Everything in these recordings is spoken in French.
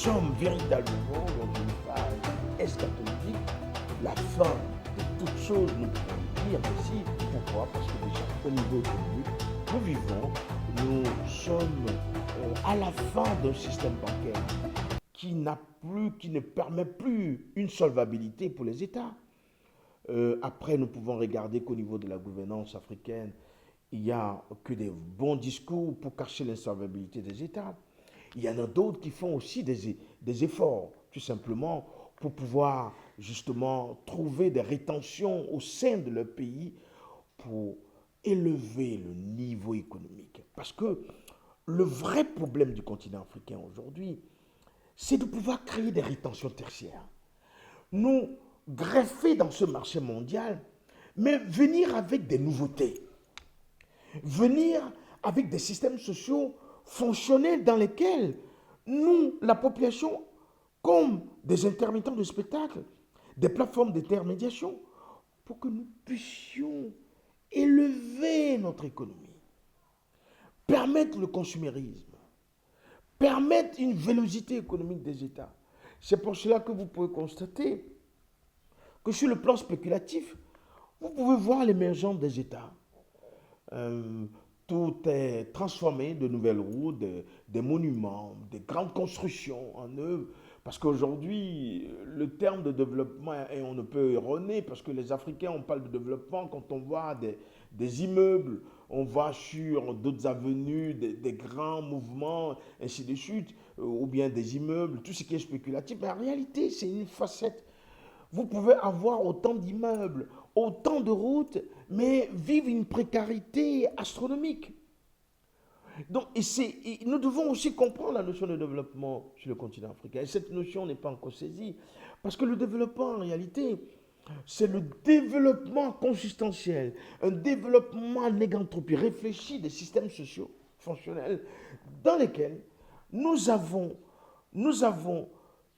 sommes véritablement dans une phase eschatologique, la fin de toutes choses, nous pouvons dire ici. Pourquoi? Parce que déjà, au niveau économique, nous vivons, nous sommes à la fin d'un système bancaire qui ne permet plus une solvabilité pour les États. Après, nous pouvons regarder qu'au niveau de la gouvernance africaine, il n'y a que des bons discours pour cacher l'insolvabilité des États. Il y en a d'autres qui font aussi des efforts, tout simplement, pour pouvoir justement trouver des rétentions au sein de leur pays pour élever le niveau économique. Parce que le vrai problème du continent africain aujourd'hui, c'est de pouvoir créer des rétentions tertiaires. Nous greffer dans ce marché mondial, mais venir avec des nouveautés. Venir avec des systèmes sociaux fonctionnels dans lesquels nous, la population, comme des intermittents de spectacle, des plateformes d'intermédiation, pour que nous puissions élever notre économie, permettre le consumérisme, permettre une vélocité économique des États. C'est pour cela que vous pouvez constater que sur le plan spéculatif, vous pouvez voir l'émergence des États. Tout est transformé, de nouvelles routes, des monuments, des grandes constructions en œuvre. Parce qu'aujourd'hui, le terme de développement, et on ne peut erroner, parce que les Africains, on parle de développement quand on voit des immeubles, on voit sur d'autres avenues des grands mouvements, ainsi de suite, ou bien des immeubles, tout ce qui est spéculatif. Mais en réalité, c'est une facette. Vous pouvez avoir autant d'immeubles, autant de routes, mais vivre une précarité astronomique. Donc, nous devons aussi comprendre la notion de développement sur le continent africain. Et cette notion n'est pas encore saisie. Parce que le développement, en réalité, c'est le développement consistentiel, un développement négantropie, réfléchi des systèmes sociaux fonctionnels dans lesquels nous avons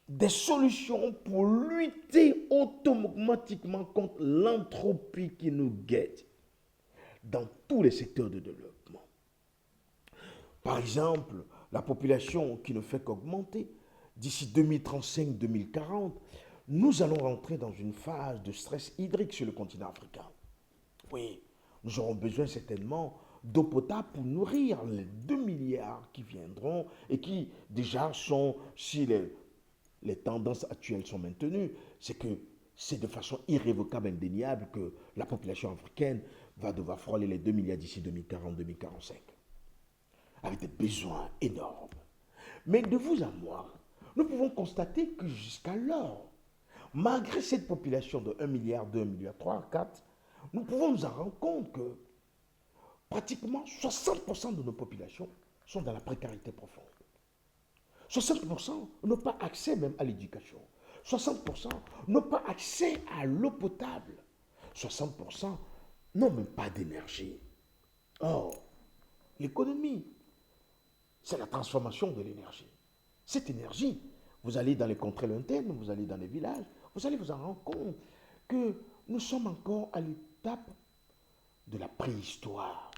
des solutions pour lutter automatiquement contre l'entropie qui nous guette dans tous les secteurs de développement. Par exemple, la population qui ne fait qu'augmenter d'ici 2035-2040, nous allons rentrer dans une phase de stress hydrique sur le continent africain. Oui, nous aurons besoin certainement d'eau potable pour nourrir les 2 milliards qui viendront et qui déjà sont, si les tendances actuelles sont maintenues, c'est que c'est de façon irrévocable, indéniable que la population africaine va devoir frôler les 2 milliards d'ici 2040-2045, avec des besoins énormes. Mais de vous à moi, nous pouvons constater que jusqu'alors, malgré cette population de 1 milliard, 2 milliards, 3, 4, nous pouvons nous en rendre compte que pratiquement 60% de nos populations sont dans la précarité profonde. 60% n'ont pas accès même à l'éducation. 60% n'ont pas accès à l'eau potable. 60% n'ont même pas d'énergie. Or, l'économie, c'est la transformation de l'énergie. Cette énergie, vous allez dans les contrées lointaines, vous allez dans les villages, vous allez vous en rendre compte que nous sommes encore à l'étape de la préhistoire,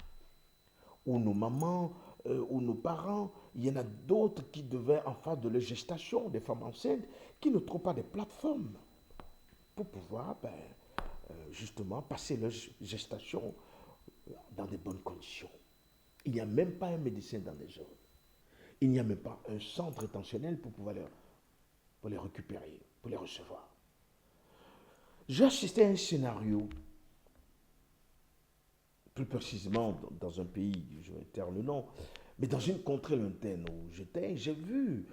où nos mamans, ou nos parents, il y en a d'autres qui devaient en phase de leur gestation, des femmes enceintes, qui ne trouvent pas des plateformes pour pouvoir justement passer leur gestation dans de bonnes conditions. Il n'y a même pas un médecin dans les zones. Il n'y a même pas un centre rétentionnel pour pouvoir pour les récupérer, pour les recevoir. J'ai assisté à un scénario, plus précisément dans un pays, je vais taire le nom, mais dans une contrée lointaine où j'étais, j'ai vu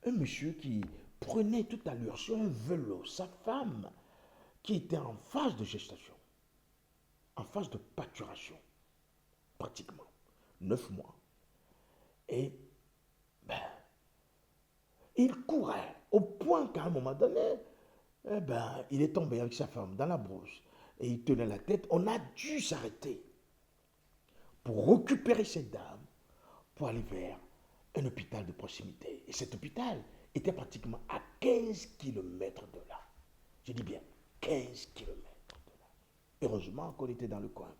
un monsieur qui prenait tout à l'heure sur un vélo sa femme qui était en phase de gestation, en phase de pâturation, pratiquement, 9 mois. Et ben, il courait au point qu'à un moment donné, il est tombé avec sa femme dans la brousse et il tenait la tête. On a dû s'arrêter pour récupérer cette dame pour aller vers un hôpital de proximité. Et cet hôpital était pratiquement à 15 kilomètres de là. Je dis bien 15 kilomètres de là. Heureusement qu'on était dans le coin.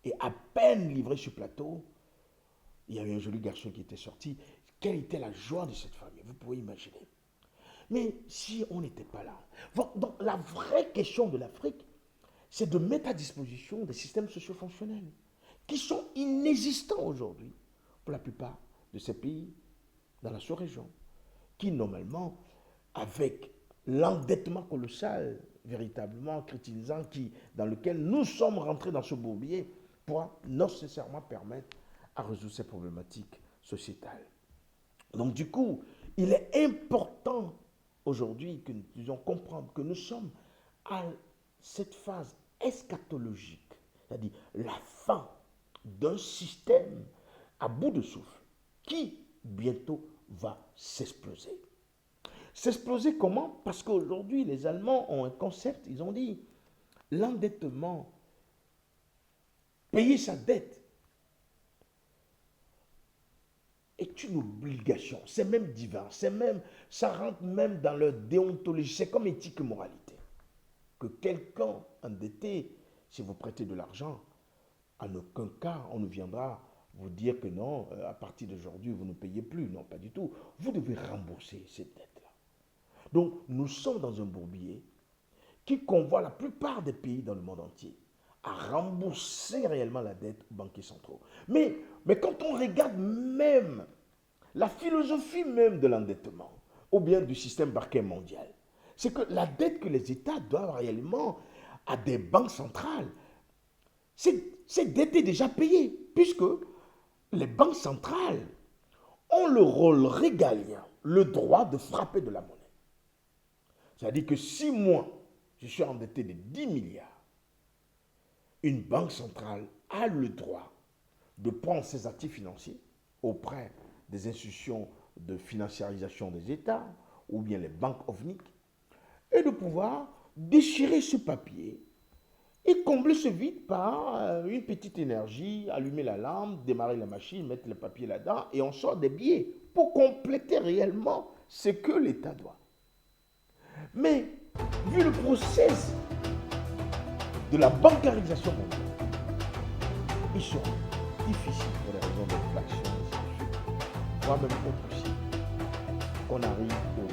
Et à peine livré sur plateau, il y avait un joli garçon qui était sorti. quelle était la joie de cette famille, vous pouvez imaginer. Mais si on n'était pas là, donc la vraie question de l'Afrique, c'est de mettre à disposition des systèmes socio-fonctionnels qui sont inexistants aujourd'hui pour la plupart de ces pays dans la sous-région, qui normalement, avec l'endettement colossal, véritablement critiquant, dans lequel nous sommes rentrés dans ce bourbier, pourra nécessairement permettre à résoudre ces problématiques sociétales. Donc du coup, il est important aujourd'hui que nous puissions comprendre que nous sommes à cette phase eschatologique, c'est-à-dire la fin d'un système à bout de souffle qui bientôt va s'exploser. S'exploser comment? Parce qu'aujourd'hui, les Allemands ont un concept, ils ont dit l'endettement, payer sa dette est une obligation, c'est même divin, ça rentre même dans leur déontologie, c'est comme éthique et moralité. Que quelqu'un endetté, si vous prêtez de l'argent, en aucun cas on ne viendra vous dire que non, à partir d'aujourd'hui vous ne payez plus, non pas du tout, vous devez rembourser cette dette-là. Donc nous sommes dans un bourbier qui convoie la plupart des pays dans le monde entier à rembourser réellement la dette aux banquiers centraux. Mais quand on regarde même la philosophie même de l'endettement, ou bien du système bancaire mondial, c'est que la dette que les États doivent réellement à des banques centrales, cette dette est déjà payée, puisque les banques centrales ont le rôle régalien, le droit de frapper de la monnaie. C'est-à-dire que si moi, je suis endetté de 10 milliards, une banque centrale a le droit de prendre ses actifs financiers auprès des institutions de financiarisation des États ou bien les banques ovniques et de pouvoir déchirer ce papier et combler ce vide par une petite énergie, allumer la lampe, démarrer la machine, mettre le papier là-dedans et on sort des billets pour compléter réellement ce que l'État doit. Mais vu le process de la bancarisation mondiale, il sera difficile pour les raisons d'inflation, voire même impossible, qu'on arrive au